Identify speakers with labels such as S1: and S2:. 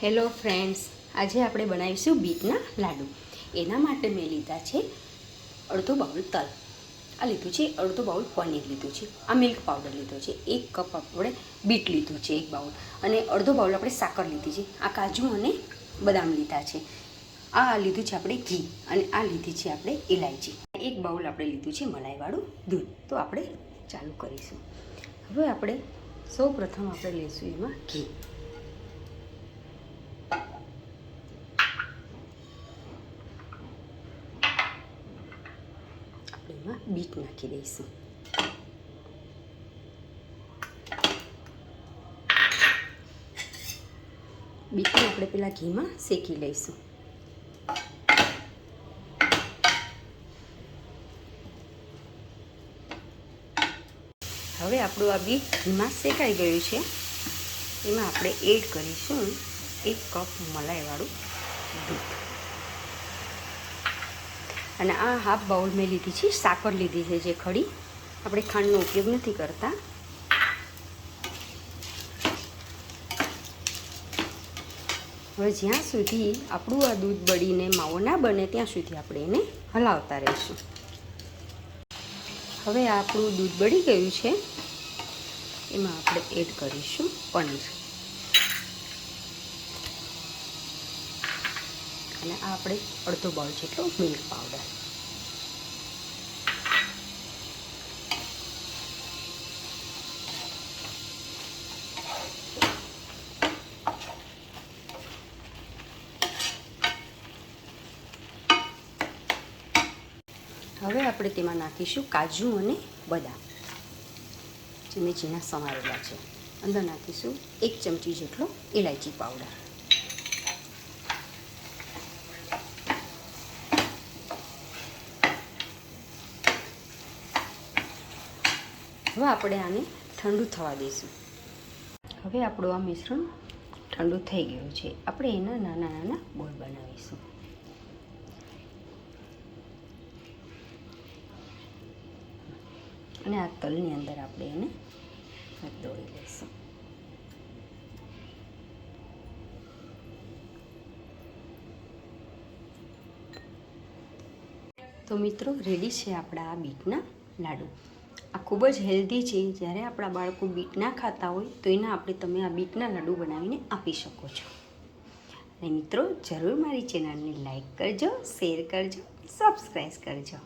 S1: Hello friends, આજે આપણે બનાવીશું બીટના લાડુ. એના માટે મેં લીધા છે અડધો બાઉલ તલ, આ લીધું છે અડધો બાઉલ પનીર લીધું છે, આ મિલ્ક પાવડર લીધો છે, 1 કપ આપણે બીટ લીધું છે 1 બાઉલ, અને અડધો બાઉલ આપણે સાકર લીધી છે, આ કાજુ અને બદામ લીધા છે, આ લીધું છે આપણે ઘી, અને આ લીધી છે આપણે ઇલાયચી. 1 બાઉલ આપણે લીધું છે મલાઈવાળું દૂધ. તો આપણે ચાલુ કરીશું. હવે આપણે સૌ પ્રથમ આપણે લઈશું એમાં ઘી. એમાં બીટ નાખી દઈશું. બીટને આપણે પેલા ઘીમાં શેકી લઈશું. હવે આપણું આ બીટ ઘીમાં શેકાઈ ગયું છે. એમાં આપણે એડ કરીશું 1 કપ મલાઈવાળું દૂધ, અને આ હાફ બાઉલ મેં લીધી છે સાકર લીધી છે, જે ખડી, આપણે ખાંડનો ઉપયોગ નથી કરતા. હવે જ્યાં સુધી આપણું આ દૂધ બળીને માવો ના બને ત્યાં સુધી આપણે એને હલાવતા રહીશું. હવે આપણું દૂધ બળી ગયું છે, એમાં આપણે એડ કરીશું પનીર, અને આ આપણે અડધો બાઉલ જેટલો મિલ્ક પાવડર. હવે આપણે તેમાં નાખીશું કાજુ અને બદામ, જે મેં ઝીણા સમારેલા છે. અંદર નાખીશું 1 ચમચી જેટલો ઇલાયચી પાવડર. હવે આપણે આને ઠંડુ થવા દઈશું. હવે આપણું આ મિશ્રણ ઠંડુ થઈ ગયું છે. આપણે એના નાના નાના બોલ બનાવીશું. અને આ તલની અંદર આપણે એને દોડી લઈશું. તો મિત્રો, રેડી છે આપણા આ બીટના લાડુ. આ ખૂબ જ હેલ્ધી છે. જ્યારે આપણા બાળકો બીટ ના ખાતા હોય તો એના તમે આ બીટના લાડુ બનાવીને આપી શકો છો. અને મિત્રો, જરૂર મારી ચેનલને લાઈક કરજો, શેર કરજો, સબસ્ક્રાઈબ કરજો.